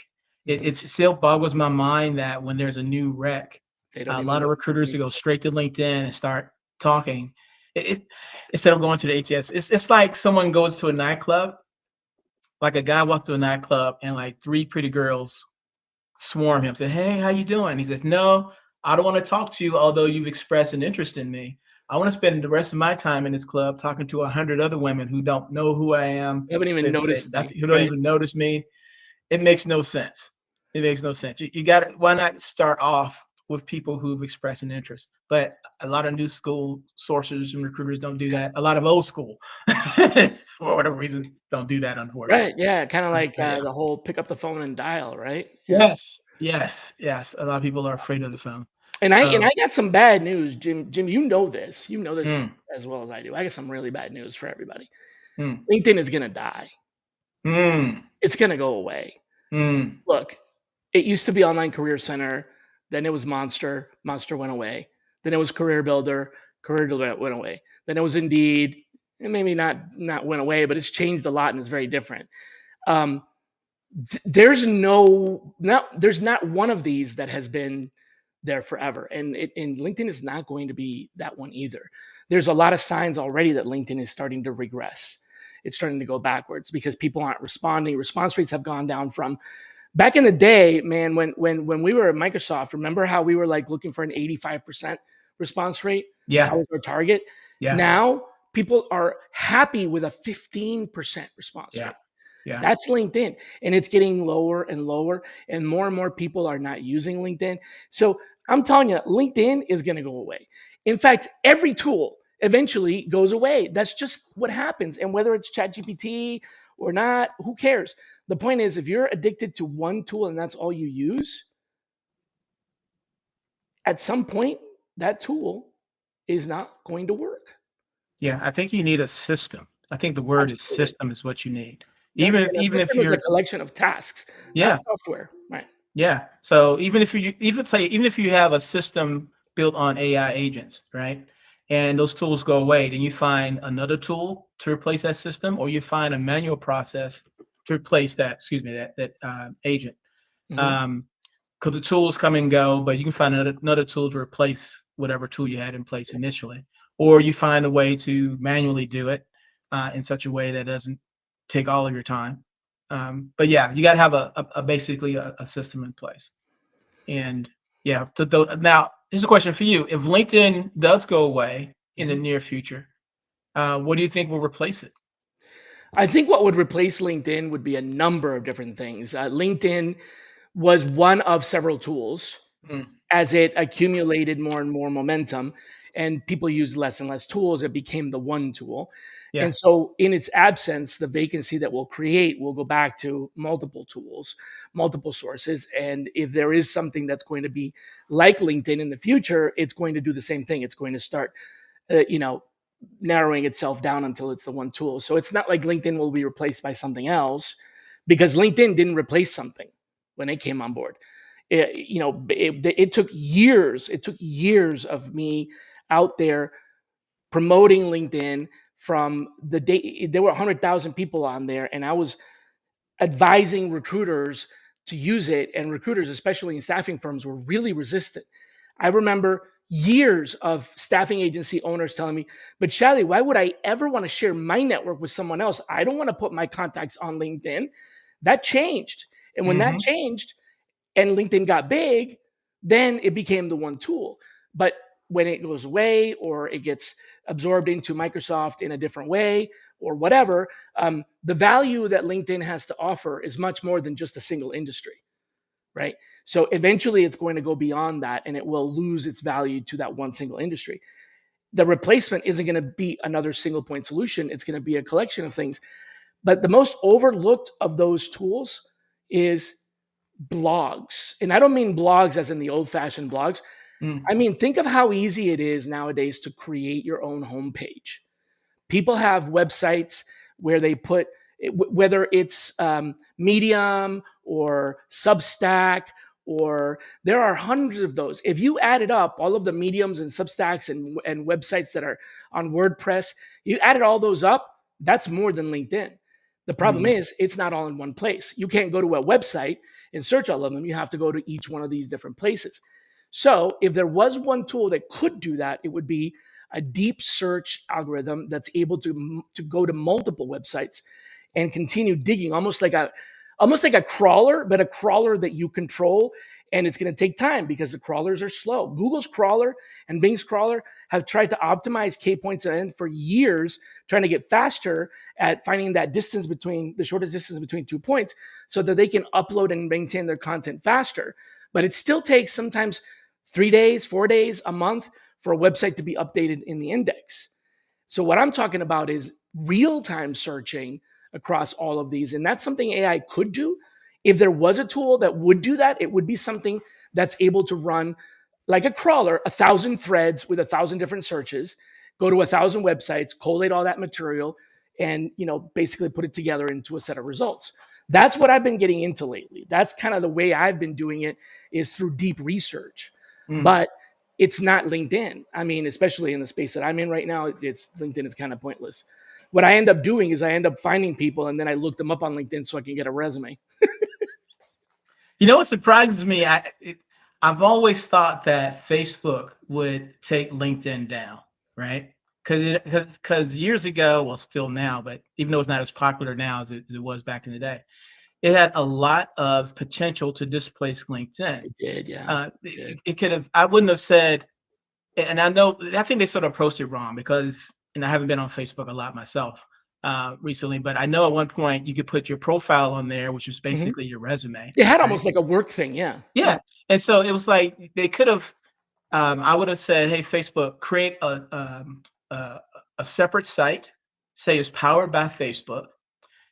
mhm. It still boggles my mind that when there's a new rec, They don't a even lot know of the recruiters company. to go straight to LinkedIn and start talking. It, instead of going to the ATS. It's like someone goes to a nightclub, like a guy walked to a nightclub and like three pretty girls swarm him, say, "Hey, how you doing?" He says, "No, I don't want to talk to you, although you've expressed an interest in me. I want to spend the rest of my time in this club talking to 100 other women who don't know who I am, They haven't even noticed me, who don't right? even notice me." It makes no sense. It makes no sense. You got to why not start off with people who've expressed an interest? But a lot of new school sources and recruiters don't do that. A lot of old school, for whatever reason, don't do that, unfortunately. Right, yeah, kinda like, But yeah. the whole pick up the phone and dial, right? Yeah. Yes. Yes. Yes. A lot of people are afraid of the phone. And I So, got some bad news, Jim. Jim, you know this mm, as well as I do. I got some really bad news for everybody. mm, LinkedIn is gonna die. mm, It's gonna go away. mm, Look, it used to be Online Career Center, then it was Monster went away, then it was Career Builder, Career went away. Then it was Indeed. And maybe not went away, but it's changed a lot and it's very different. Um, there's not one of these that has been there forever, and LinkedIn is not going to be that one either. There's a lot of signs already that LinkedIn is starting to regress. It's starting to go backwards because people aren't responding. Response rates have gone down from back in the day, man. When we were at Microsoft, remember how we were like looking for an 85% response rate? That Yeah. was our target. Yeah. Now people are happy with a 15% response Yeah. rate. Yeah. That's LinkedIn. And it's getting lower and lower, and more people are not using LinkedIn. So I'm telling you, LinkedIn is going to go away. In fact, every tool eventually goes away. That's just what happens. And whether it's ChatGPT or not, who cares? The point is, if you're addicted to one tool and that's all you use, at some point, that tool is not going to work. Yeah. I think you need a system. I think the word is Absolutely. system is what you need. Yep. Even And a even if system is a you're collection of tasks, not yeah, software. Right. yeah. So even if you have a system built on AI agents, right? And those tools go away, then you find another tool to replace that system, or you find a manual process to replace that, excuse me, that agent. Mhm. Um, because the tools come and go, but you can find another tool to replace whatever tool you had in place initially, or you find a way to manually do it in such a way that doesn't take all of your time. But yeah, you got to have basically a system in place. And yeah, now here's a question for you: if LinkedIn does go away in the Mhm. near future, what do you think will replace it? I think what would replace LinkedIn would be a number of different things. LinkedIn was one of several tools Mm, as it accumulated more and more momentum and people used less and less tools. It became the one tool. yeah. And so, in its absence, the vacancy that we'll create will go back to multiple tools, multiple sources. And if there is something that's going to be like LinkedIn in the future, it's going to do the same thing. It's going to start, uh, you know, narrowing itself down until it's the one tool. So it's not like LinkedIn will be replaced by something else because LinkedIn didn't replace something when it came on board. It took years. It took years of me out there promoting LinkedIn from the day there were 100,000 people on there, and I was advising recruiters to use it, and recruiters, especially in staffing firms, were really resistant. I remember years of staffing agency owners telling me, but Shally, why would I ever want to share my network with someone else? I don't want to put my contacts on LinkedIn. That changed. And when that Hmm. changed and LinkedIn got big, then it became the one tool. But when it goes away or it gets absorbed into Microsoft in a different way or whatever, the value that LinkedIn has to offer is much more than just a single industry, right? So eventually it's going to go beyond that and it will lose its value to that one single industry. The replacement isn't going to be another single point solution, it's going to be a collection of things. But the most overlooked of those tools is blogs. And I don't mean blogs as in the old fashioned blogs. I Mm, mean, think of how easy it is nowadays to create your own homepage. People have websites where they put whether it's Medium or Substack, or there are hundreds of those. If you added up all of the Mediums and Substacks and websites that are on WordPress, you added all those up, that's more than LinkedIn. The problem mm, is it's not all in one place. You can't go to a website and search all of them. You have to go to each one of these different places. So if there was one tool that could do that, it would be a deep search algorithm that's able to go to multiple websites and continue digging, almost like a crawler, but a crawler that you control. And it's going to take time because the crawlers are slow. Google's crawler and Bing's crawler have tried to optimize K points in for years, trying to get faster at finding that distance between the shortest distance between 2 points so that they can upload and maintain their content faster. But it still takes sometimes 3 days, 4 days, a month for a website to be updated in the index. So what I'm talking about is real-time searching across all of these. And that's something AI could do. If there was a tool that would do that, it would be something that's able to run like a crawler, 1,000 threads with 1,000 different searches, go to 1,000 websites, collate all that material, and basically put it together into a set of results. That's what I've been getting into lately. That's kind of the way I've been doing it is through deep research. mm. But it's not LinkedIn. I mean, especially in the space that I'm in right now, it's LinkedIn is kind of pointless. What I end up doing is I end up finding people and then I look them up on LinkedIn so I can get a resume. You know what surprises me? I've always thought that Facebook would take LinkedIn down, right? Because years ago, well, still now, but even though it's not as popular now as it was back in the day, it had a lot of potential to displace LinkedIn. It did, yeah, it did. It could have. I wouldn't have said, and I know I think they sort of approached it wrong because, and I haven't been on Facebook a lot myself recently, but I know at one point you could put your profile on there, which is Mhm. basically your resume, It had right? almost like a work thing, yeah, yeah. Yeah, and so it was like they could have. I would have said, "Hey, Facebook, create a, a separate site, say it's powered by Facebook.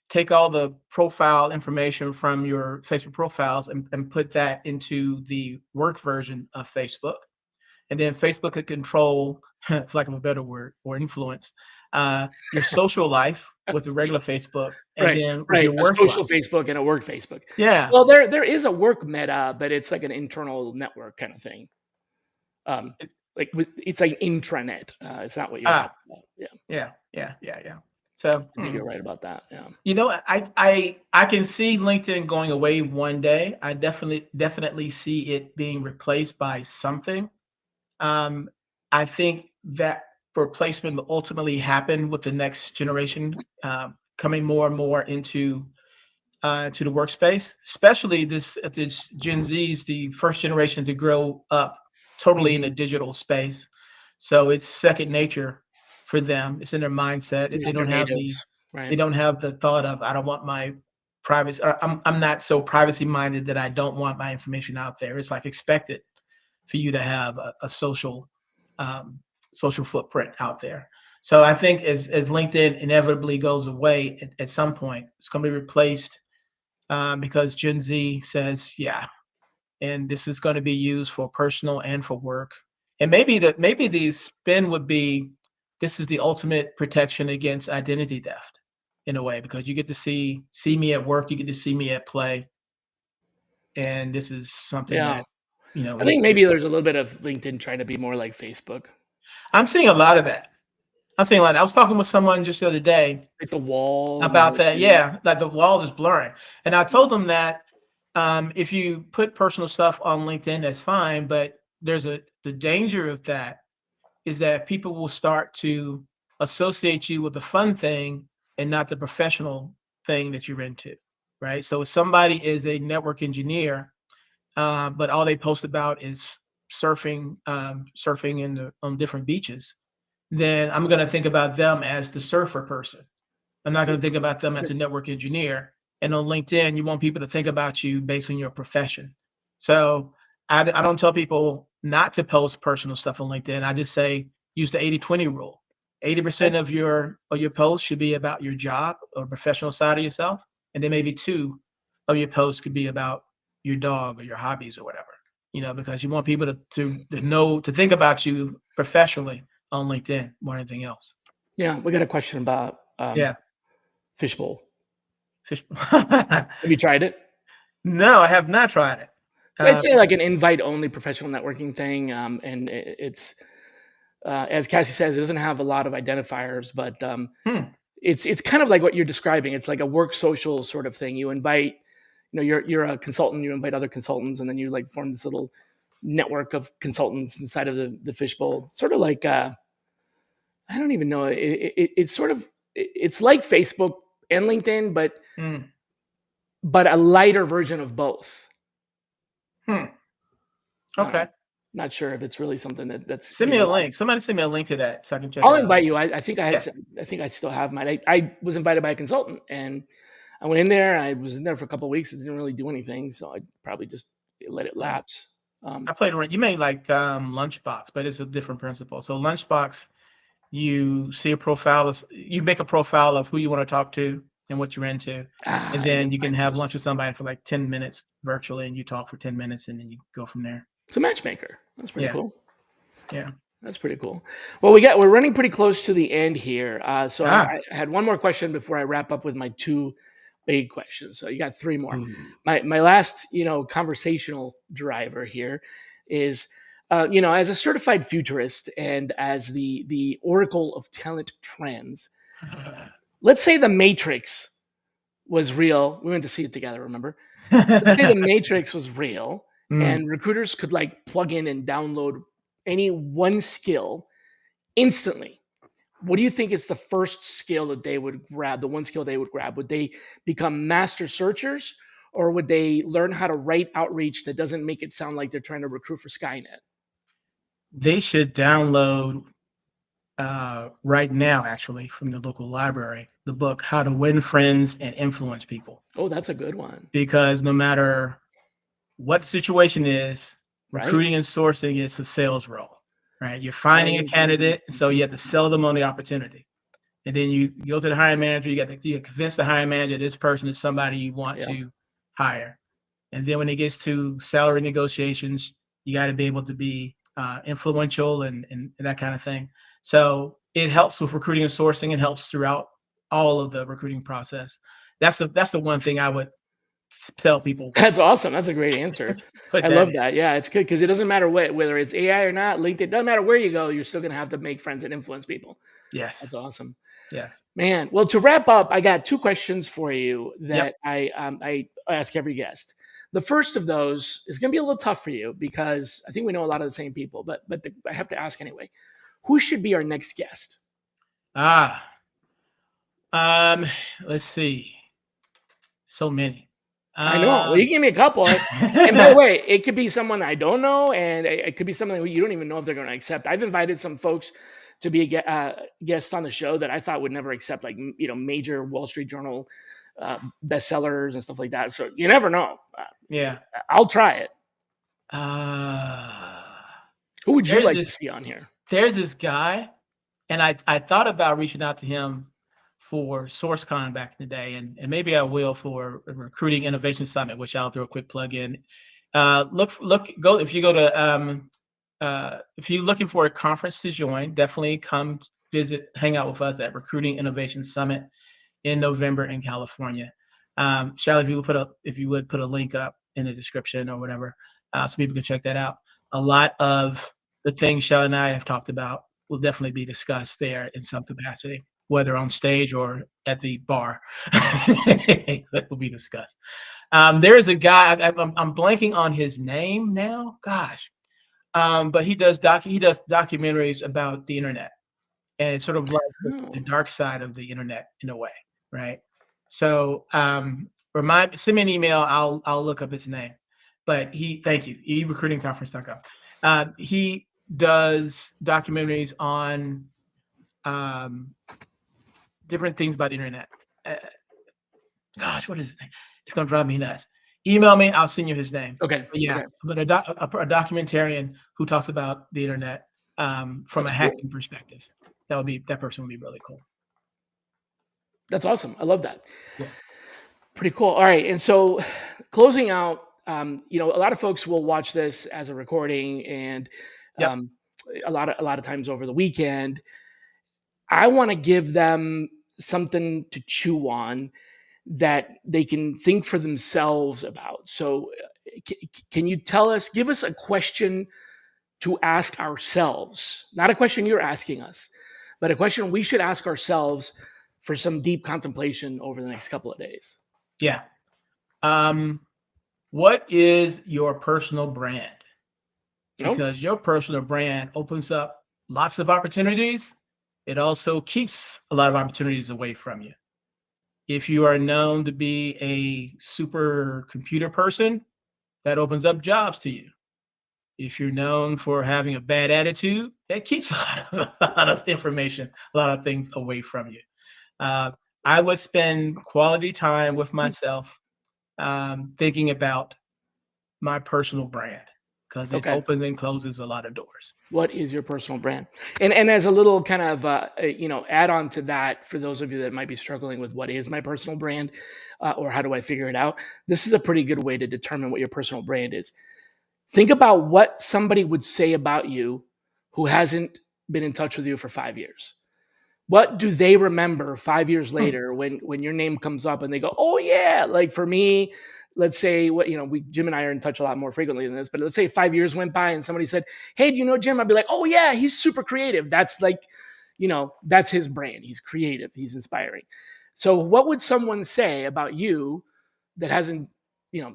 Take all the profile information from your Facebook profiles and put that into the work version of Facebook, and then Facebook could control, for lack of a better word, or influence your social life with the regular Facebook, and Right, then with right, your a work social life." Facebook and a work Facebook. Yeah, Well, there is a work Meta, but it's like an internal network kinda thing. Um, it's, like with it's like intranet. It's not what you're ah, talking about. Yeah, yeah, yeah, yeah, yeah. So. I think you're right about that. Yeah. You know, I can see LinkedIn going away one day. I definitely see it being replaced by something. Um, I think that replacement will ultimately happen with the next generation coming more and more into to the workspace, especially this Gen Z's the first generation to grow up totally in a Mhm. digital space. So it's second nature for them. It's in their mindset. Yeah, they're natives, They right? don't have the thought of I don't want my privacy. I'm not so privacy minded that I don't want my information out there. It's like expected for you to have a um, social footprint out there. So I think as LinkedIn inevitably goes away at some point, it's going to be replaced because Gen Z says, yeah, and this is going to be used for personal and for work. And maybe the spin would be this is the ultimate protection against identity theft in a way because you get to see me at work, you get to see me at play, and this is something Yeah. that you know I think you maybe there's a little bit of LinkedIn trying to be more like Facebook, I'm seeing a lot of that. I'm seeing a lot. I was talking with someone just the other day like the wall and the about whole that. thing. Yeah, like the wall is blurring. And I told them that if you put personal stuff on LinkedIn, that's fine. But the danger of that is that people will start to associate you with the fun thing and not the professional thing that you're into, right? So if somebody is a network engineer, but all they post about is surfing on different beaches, then I'm going to think about them as the surfer person. I'm not going to think about them as a network engineer. And on LinkedIn, you want people to think about you based on your profession. So I don't tell people not to post personal stuff on LinkedIn. I just say use the 80-20 rule. 80% Okay. of your posts should be about your job or professional side of yourself. And then maybe two of your posts could be about your dog or your hobbies or whatever. Because you want people to know to think about you professionally on LinkedIn more than anything else. Yeah, we got a question about Yeah. fishbowl. Fish. Have you tried it? No, I have not tried it. So I'd Uh, say like an invite-only professional networking thing, and it's as Cassie says, it doesn't have a lot of identifiers, but hmm, it's kind of like what you're describing. It's like a work social sort of thing. You invite, you're a consultant, you invite other consultants, and then you like form this little network of consultants inside of the fishbowl. Sort of like I don't even know. It's sort of it's like Facebook and LinkedIn, hmm, but a lighter version of both. hmm. Um, Okay. not sure if it's really something that's Send me a link. Somebody send me a link to that so I can check I'll it out. invite you. I think I had. Yeah. I think I still have mine. I was invited by a consultant, and I went in there. I was in there for a couple of weeks. It didn't really do anything, so I probably just let it Yeah. lapse. I played around. You made like Lunchbox, but it's a different principle. So Lunchbox, you see a profile, you make a profile of who you want to talk to and what you're into, and I think then you can mine have says lunch with somebody for like 10 minutes virtually, and you talk for 10 minutes, and then you go from there. it's a matchmaker. That's pretty Yeah. cool. Yeah. That's pretty cool. Well, we're running pretty close to the end here. So Ah. I had one more question before I wrap up with my two big questions. So you got three more. Ooh. My last, conversational driver here is As a certified futurist and as the oracle of talent trends, let's say the Matrix was real. We went to see it together, remember? Let's say the Matrix was real Mm. and recruiters could like plug in and download any one skill instantly. What do you think is the first skill that they would grab, the one skill they would grab? Would they become master searchers or would they learn how to write outreach that doesn't make it sound like they're trying to recruit for Skynet? They should download right now, actually, from the local library, the book How to Win Friends and Influence People. Oh, that's a good one. Because no matter what the situation is, Right? recruiting and sourcing is a sales role, right? You're How to finding a win friends and candidate, influence so you have to people. sell them on the opportunity. And then you go to the hiring manager, you convince the hiring manager this person is somebody you want Yeah. to hire. And then when it gets to salary negotiations, you got to be able to be influential and that kind of thing. So it helps with recruiting and sourcing. It helps throughout all of the recruiting process. That's the one thing I would tell people. That's awesome. That's a great answer. Put I that love in. that. Yeah, it's good because it doesn't matter whether it's AI or not, LinkedIn, doesn't matter where you go, you're still going to have to make friends and influence people. Yes. That's awesome. Yes. Man, well, to wrap up, I got two questions for you Yep. that I ask every guest. The first of those is going to be a little tough for you because I think we know a lot of the same people, but I have to ask anyway. Who should be our next guest? Ah. Um. Let's see. So many. I know. Well, you Um. gave me a couple. And by the way, it could be someone I don't know, and it could be something you don't even know if they're going to accept. I've invited some folks to be guests on the show that I thought would never accept, like major Wall Street Journal bestsellers and stuff like that. So you never know. Yeah. I'll try it. Uh, Who would you there's like to this see on here? there's this guy, and I thought about reaching out to him for SourceCon back in the day, and maybe I will for a Recruiting Innovation Summit, which I'll throw a quick plug in. Go if you go to if you're looking for a conference to join, definitely come visit, hang out with us at Recruiting Innovation Summit in November in California. Shally, if you would put a link up in the description or whatever, so people can check that out. A lot of the things Shally and I have talked about will definitely be discussed there in some capacity, whether on stage or at the bar. That will be discussed. There is a guy, I'm blanking on his name now. Gosh, but he does documentaries about the internet, and it's sort of like the Oh, dark side of the internet in a way, right? So send me an email. I'll look up his name. But thank you, erecruitingconference.com. He does documentaries on um, different things about the internet. Uh, Gosh, what is his name? It's gonna drive me nuts. Email me, I'll send you his name. okay, But yeah, okay, but a documentarian who talks about the internet from a that's cool. hacking perspective. That person would be really cool. That's awesome. I love that. Yeah. Pretty cool. All right, and so closing out, a lot of folks will watch this as a recording, and Yep. um, a lot of times over the weekend. I want to give them something to chew on that they can think for themselves about. So, can you give us a question to ask ourselves? Not a question you're asking us, but a question we should ask ourselves for some deep contemplation over the next couple of days. Yeah. Um, what is your personal brand? No? Because your personal brand opens up lots of opportunities. It also keeps a lot of opportunities away from you. If you are known to be a super computer person, that opens up jobs to you. If you're known for having a bad attitude, that keeps a lot of information, a lot of things away from you. Uh, I would spend quality time with myself thinking about my personal brand because it Okay. opens and closes a lot of doors. What is your personal brand? And as a little kind of add on to that, for those of you that might be struggling with what is my personal brand, or how do I figure it out, this is a pretty good way to determine what your personal brand is. Think about what somebody would say about you who hasn't been in touch with you for 5 years. What do they remember 5 years Hmm. later when your name comes up and they go, "Oh yeah!" Like for me, let's say what, Jim and I are in touch a lot more frequently than this, but let's say 5 years went by and somebody said, "Hey, do you know Jim?" I'd be like, "Oh yeah, he's super creative." That's like, that's his brand. He's creative. He's inspiring. So what would someone say about you that hasn't,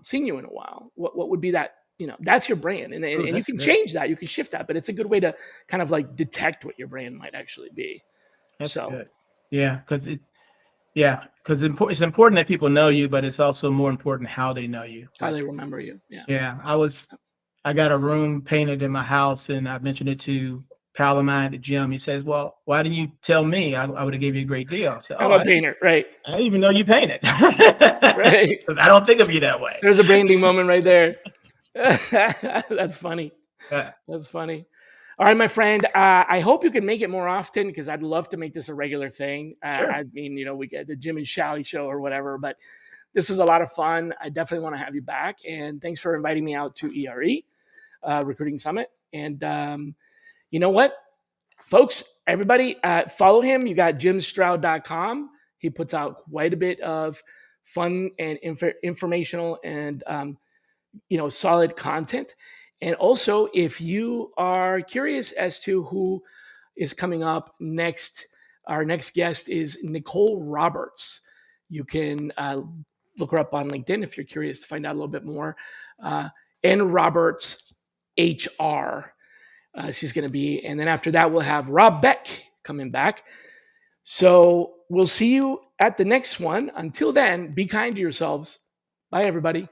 seen you in a while? What would be that? That's your brand, Oh, and you that's can good. change that. You can shift that, but it's a good way to kind of like detect what your brand might actually be. That's So good. Yeah, because it's important that people know you, but it's also more important how they know you. how Like, they remember you. Yeah. yeah, I got a room painted in my house, and I mentioned it to pal of mine at the gym. He says, "Well, why didn't you tell me? I would have gave you a great deal." I said, I'm "Oh, a painter, right? I didn't even know you painted, Right. because I don't think of you that way." There's a branding moment right there. That's funny. Yeah, That's funny. All right, my friend. I hope you can make it more often because I'd love to make this a regular thing. sure. I mean, we get the Jim and Shally show or whatever, but this is a lot of fun. I definitely want to have you back. And thanks for inviting me out to ERE, Recruiting Summit. And you know what, folks, everybody, follow him. You got jimstroud.com. He puts out quite a bit of fun and informational and solid content. And also, if you are curious as to who is coming up next, our next guest is Nicole Roberts. You can look her up on LinkedIn if you're curious to find out a little bit more. Uh, N Roberts HR. She's going to be, and then after that, we'll have Rob Beck coming back. So we'll see you at the next one. Until then, be kind to yourselves. Bye, everybody.